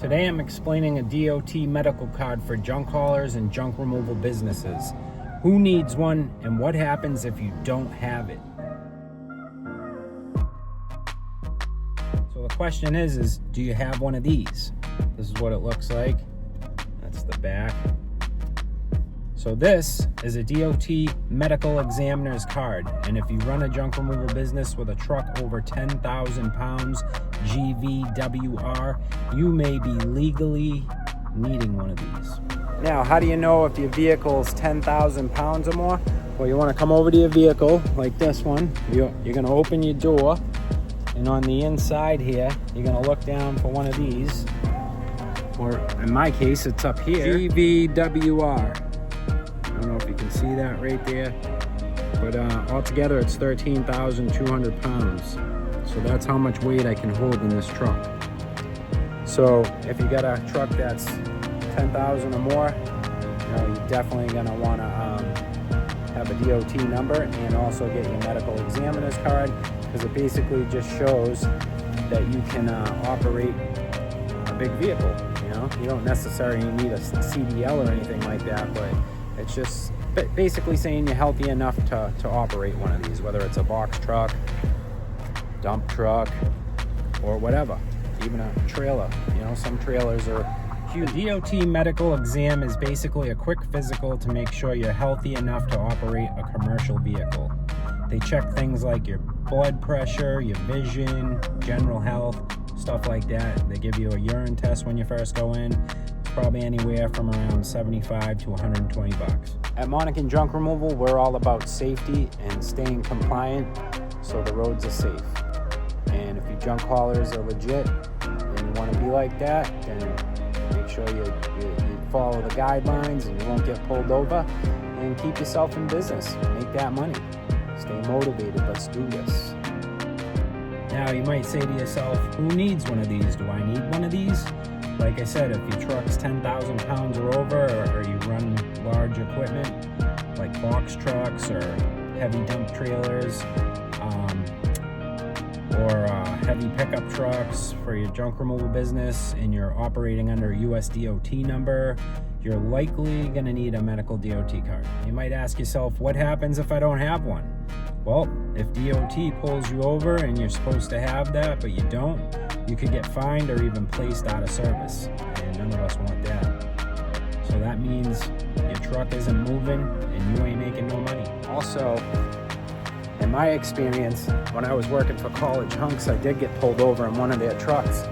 Today I'm explaining a DOT medical card for junk haulers and junk removal businesses. Who needs one and what happens if you don't have it? So the question is do you have one of these? This is what it looks like. That's the back. So this is a DOT medical examiner's card, and if you run a junk removal business with a truck over 10,000 pounds, GVWR, you may be legally needing one of these. Now, how do you know if your vehicle is 10,000 pounds or more? Well, you want to come over to your vehicle, like this one. You're going to open your door, and on the inside here, you're going to look down for one of these, or in my case, it's up here, GVWR. I don't know if you can see that right there, but altogether it's 13,200 pounds. So that's how much weight I can hold in this truck. So if you got a truck that's 10,000 or more, you're definitely gonna wanna have a DOT number and also get your medical examiner's card, because it basically just shows that you can operate a big vehicle. You don't necessarily need a CDL or anything like that, but it's just basically saying you're healthy enough to operate one of these, whether it's a box truck, dump truck, or whatever, even a trailer. Some trailers are huge. The DOT medical exam is basically a quick physical to make sure you're healthy enough to operate a commercial vehicle. They check things like your blood pressure, your vision, general health, stuff like that. They give you a urine test when you first go in. Probably anywhere from around 75 to 120 bucks. At MONIKEN Junk Removal, we're all about safety and staying compliant so the roads are safe. And if your junk haulers are legit and you want to be like that, then make sure you follow the guidelines and you won't get pulled over, and keep yourself in business. Make that money. Stay motivated. Let's do this. Now you might say to yourself, who needs one of these? Do I need one of these? Like I said, if your truck's 10,000 pounds or over, or you run large equipment like box trucks or heavy dump trailers, or heavy pickup trucks for your junk removal business, and you're operating under a US DOT number, you're likely going to need a medical DOT card. You might ask yourself, what happens if I don't have one? Well, if DOT pulls you over and you're supposed to have that, but you don't, you could get fined or even placed out of service, and none of us want that. So that means your truck isn't moving and you ain't making no money. Also, in my experience, when I was working for College Hunks, I did get pulled over in one of their trucks,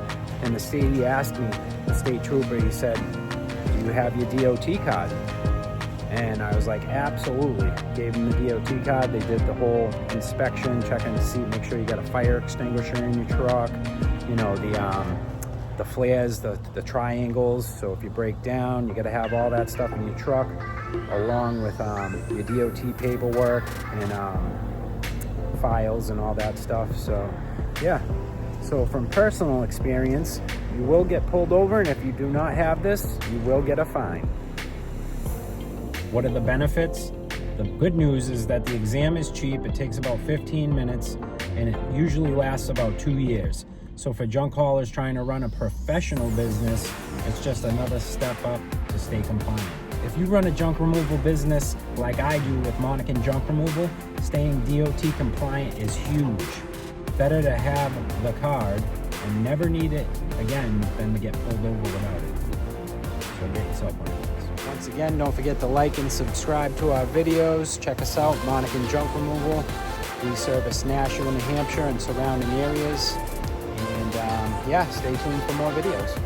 and the state trooper, he said, do you have your DOT card? And I was like, absolutely. Gave him the DOT card. They did the whole inspection, checking to see, make sure you got a fire extinguisher in your truck, the flares, the triangles. So if you break down, you got to have all that stuff in your truck, along with your DOT paperwork and files and all that stuff. So yeah. So from personal experience, you will get pulled over, and if you do not have this, you will get a fine. What are the benefits? The good news is that the exam is cheap. It takes about 15 minutes, and it usually lasts about 2 years. So for junk haulers trying to run a professional business, it's just another step up to stay compliant. If you run a junk removal business like I do with MONIKEN Junk Removal, staying DOT compliant is huge. Better to have the card and never need it again than to get pulled over without it. So get yourself one of these. Once again, don't forget to like and subscribe to our videos. Check us out, MONIKEN Junk Removal. We service Nashua, New Hampshire and surrounding areas. And stay tuned for more videos.